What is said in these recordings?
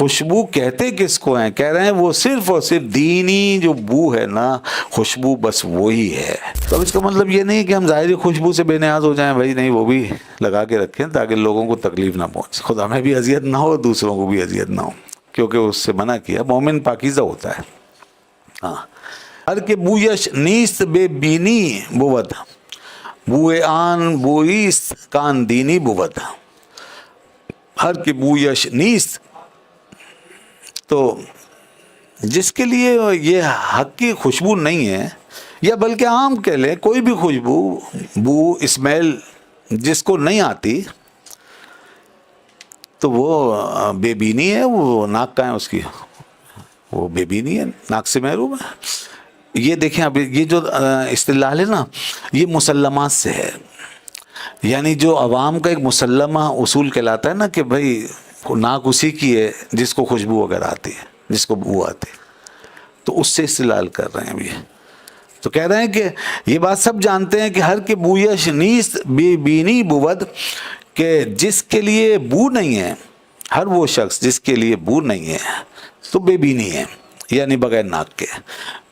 خوشبو کہتے کس کو ہیں؟ کہہ رہے ہیں وہ صرف اور صرف دینی جو بو ہے نا خوشبو، بس وہی ہے۔ تو اب اس کا مطلب یہ نہیں کہ ہم ظاہری خوشبو سے بے نیاز ہو جائیں، بھائی نہیں، وہ بھی لگا کے رکھیں تاکہ لوگوں کو تکلیف نہ پہنچے، خود ہمیں بھی اذیت نہ ہو، دوسروں کو بھی اذیت نہ ہو، کیونکہ اس سے منع کیا۔ مومن پاکیزہ ہوتا ہے۔ ہاں، ہر کے بویش نیست بے بینی بود، بوئے آن بوئیست کان دینی بود۔ ہر کے بویش نیست، تو جس کے لیے یہ حق کی خوشبو نہیں ہے، یا بلکہ عام کہہ لیں کوئی بھی خوشبو، بو، اسمیل جس کو نہیں آتی، تو وہ بے بینی ہے، وہ ناک کا ہے اس کی، وہ بے بینی ہے، ناک سے محروم ہے۔ یہ دیکھیں اب یہ جو اصطلاح ہے نا، یہ مسلمات سے ہے، یعنی جو عوام کا ایک مسلمہ اصول کہلاتا ہے نا کہ بھائی ناک اسی کی ہے جس کو خوشبو وغیرہ آتی ہے، جس کو بو آتی ہے، تو اس سے استدلال کر رہے ہیں ابھی۔ تو کہہ رہے ہیں کہ یہ بات سب جانتے ہیں کہ ہر کے بویش نیست بے بینی بود، کہ جس کے لیے بو نہیں ہے، ہر وہ شخص جس کے لیے بو نہیں ہے تو بے بینی ہے، یعنی بغیر ناک کے۔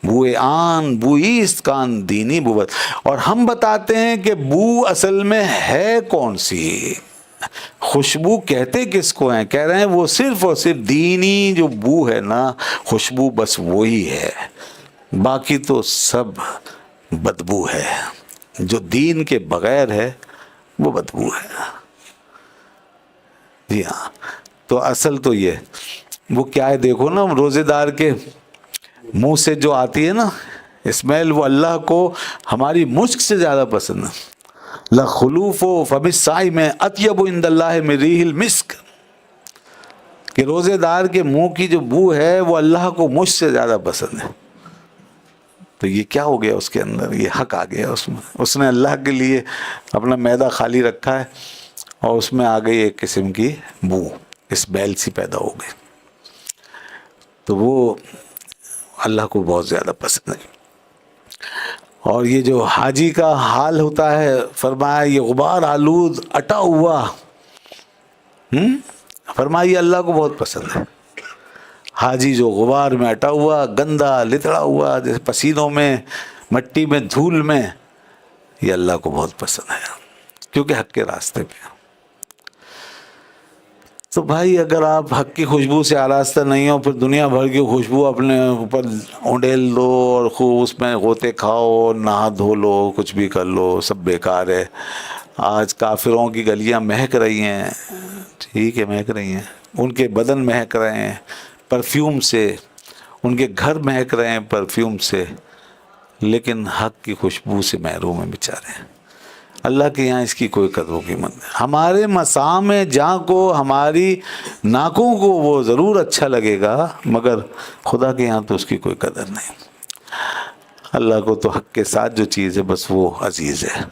بوئے آن بوئیست کان دینی بود، اور ہم بتاتے ہیں کہ بو اصل میں ہے کون سی، خوشبو کہتے کس کو ہیں؟ کہہ رہے ہیں وہ صرف اور صرف دینی جو بو ہے نا خوشبو، بس وہی ہے، باقی تو سب بدبو ہے، جو دین کے بغیر ہے وہ بدبو ہے۔ جی ہاں، تو اصل تو یہ وہ کیا ہے، دیکھو نا روزے دار کے منہ سے جو آتی ہے نا اسمیل، وہ اللہ کو ہماری مشک سے زیادہ پسند ہے۔ لخلوف و فم الصائم اطیب عند اللہ من ریح المسک، کہ روزے دار کے منہ کی جو بو ہے وہ اللہ کو مشک سے زیادہ پسند ہے۔ تو یہ کیا ہو گیا اس کے اندر، یہ حق آ گیا اس میں، اس نے اللہ کے لیے اپنا معدہ خالی رکھا ہے، اور اس میں آ گئی ایک قسم کی بو، اس بیل سی پیدا ہو گئی، تو وہ اللہ کو بہت زیادہ پسند ہے۔ اور یہ جو حاجی کا حال ہوتا ہے، فرمایا یہ غبار آلود اٹا ہوا، فرمایا یہ اللہ کو بہت پسند ہے۔ حاجی جو غبار میں اٹا ہوا، گندا لتڑا ہوا، جیسے پسینوں میں، مٹی میں، دھول میں، یہ اللہ کو بہت پسند ہے، کیونکہ حق کے راستے پہ۔ تو بھائی اگر آپ حق کی خوشبو سے آراستہ نہیں ہو، پھر دنیا بھر کی خوشبو اپنے اوپر اونڈیل لو اور خوب اس میں غوطے کھاؤ، نہا دھو لو، کچھ بھی کر لو، سب بیکار ہے۔ آج کافروں کی گلیاں مہک رہی ہیں، ٹھیک ہے مہک رہی ہیں، ان کے بدن مہک رہے ہیں پرفیوم سے، ان کے گھر مہک رہے ہیں پرفیوم سے، لیکن حق کی خوشبو سے محروم ہیں بیچارے۔ اللہ کے یہاں اس کی کوئی قدر و قیمت نہیں۔ ہمارے مسام جہاں کو، ہماری ناکوں کو وہ ضرور اچھا لگے گا، مگر خدا کے یہاں تو اس کی کوئی قدر نہیں۔ اللہ کو تو حق کے ساتھ جو چیز ہے بس وہ عزیز ہے۔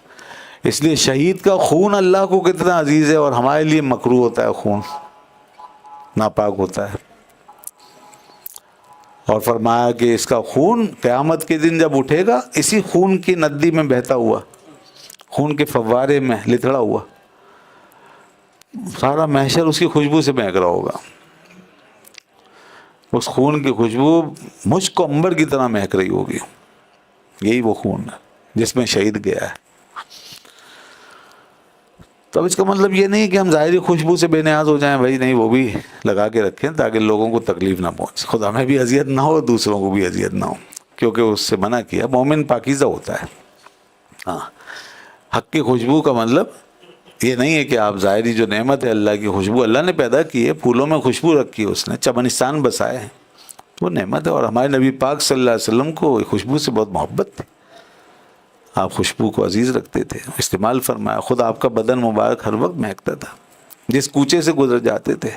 اس لیے شہید کا خون اللہ کو کتنا عزیز ہے، اور ہمارے لیے مکروہ ہوتا ہے، خون ناپاک ہوتا ہے۔ اور فرمایا کہ اس کا خون قیامت کے دن جب اٹھے گا، اسی خون کی ندی میں بہتا ہوا، خون کے فوارے میں لتڑا ہوا، سارا محشر اس کی خوشبو سے مہک رہا ہوگا۔ اس خون کی خوشبو مشک و عنبر کی طرح مہک رہی ہوگی۔ یہی وہ خون ہے جس میں شہید گیا ہے۔ تو اب اس کا مطلب یہ نہیں کہ ہم ظاہری خوشبو سے بے نیاز ہو جائیں، بھائی نہیں، وہ بھی لگا کے رکھیں تاکہ لوگوں کو تکلیف نہ پہنچے، خود ہمیں بھی اذیت نہ ہو، دوسروں کو بھی اذیت نہ ہو، کیونکہ اس سے منع کیا۔ مومن پاکیزہ ہوتا ہے۔ ہاں، حق کی خوشبو کا مطلب یہ نہیں ہے کہ آپ ظاہری جو نعمت ہے اللہ کی خوشبو، اللہ نے پیدا کی ہے، پھولوں میں خوشبو رکھی ہے، اس نے چمنستان بسائے ہیں، وہ نعمت ہے۔ اور ہمارے نبی پاک صلی اللہ علیہ وسلم کو خوشبو سے بہت محبت تھی، آپ خوشبو کو عزیز رکھتے تھے، استعمال فرمایا۔ خود آپ کا بدن مبارک ہر وقت مہکتا تھا، جس کوچے سے گزر جاتے تھے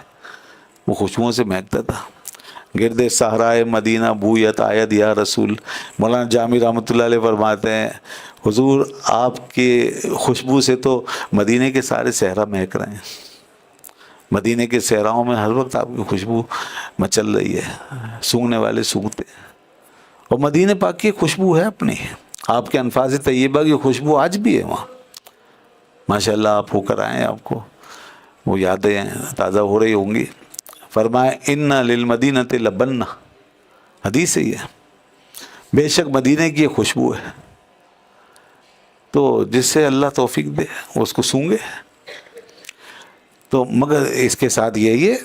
وہ خوشبوؤں سے مہکتا تھا۔ گرد صحرائے مدینہ بویت آید یا رسول، مولانا جامی رحمۃ اللہ علیہ فرماتے ہیں حضور آپ کے خوشبو سے تو مدینے کے سارے صحرا مہک رہے ہیں، مدینے کے صحراؤں میں ہر وقت آپ کی خوشبو مچل رہی ہے، سونگھنے والے سونگھتے ہیں۔ اور مدینہ پاک کی خوشبو ہے اپنی، آپ کے انفاظ طیبہ کی خوشبو آج بھی ہے وہاں، ماشاءاللہ۔ آپ ہو کر آئیں، آپ کو وہ یادیں تازہ ہو رہی ہوں گی۔ فرمایا ان للمدینۃ لبنہ، حدیث ہے یہ، بے شک مدینے کی یہ خوشبو ہے، تو جس سے اللہ توفیق دے وہ اس کو سونگے۔ تو مگر اس کے ساتھ یہی ہے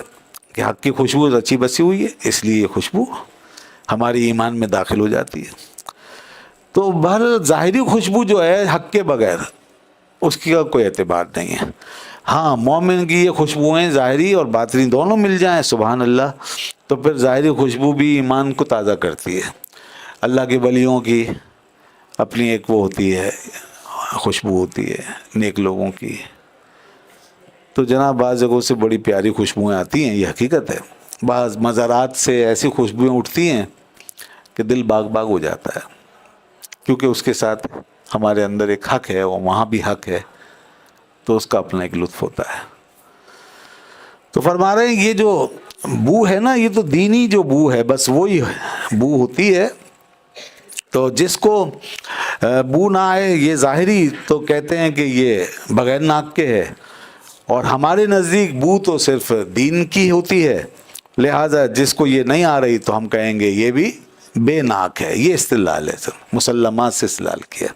کہ حق کی خوشبو رچی بسی ہوئی ہے، اس لیے یہ خوشبو ہماری ایمان میں داخل ہو جاتی ہے۔ تو بہر ظاہری خوشبو جو ہے حق کے بغیر اس کی کا کوئی اعتبار نہیں ہے۔ ہاں مومن کی یہ خوشبوئیں ظاہری اور باطنی دونوں مل جائیں سبحان اللہ، تو پھر ظاہری خوشبو بھی ایمان کو تازہ کرتی ہے۔ اللہ کے ولیوں کی اپنی ایک وہ ہوتی ہے، خوشبو ہوتی ہے نیک لوگوں کی۔ تو جناب بعض جگہوں سے بڑی پیاری خوشبوئیں آتی ہیں، یہ حقیقت ہے۔ بعض مزارات سے ایسی خوشبوئیں اٹھتی ہیں کہ دل باغ باغ ہو جاتا ہے، کیونکہ اس کے ساتھ ہمارے اندر ایک حق ہے اور وہاں بھی حق ہے، تو اس کا اپنا ایک لطف ہوتا ہے۔ تو فرما رہے ہیں یہ جو بو ہے نا، یہ تو دینی جو بو ہے بس وہی بو ہوتی ہے۔ تو جس کو بو نہ آئے یہ ظاہری، تو کہتے ہیں کہ یہ بغیر ناک کے ہے، اور ہمارے نزدیک بو تو صرف دین کی ہوتی ہے، لہٰذا جس کو یہ نہیں آ رہی تو ہم کہیں گے یہ بھی بے ناک ہے۔ یہ استدلال ہے، مسلمات سے استدلال کیا۔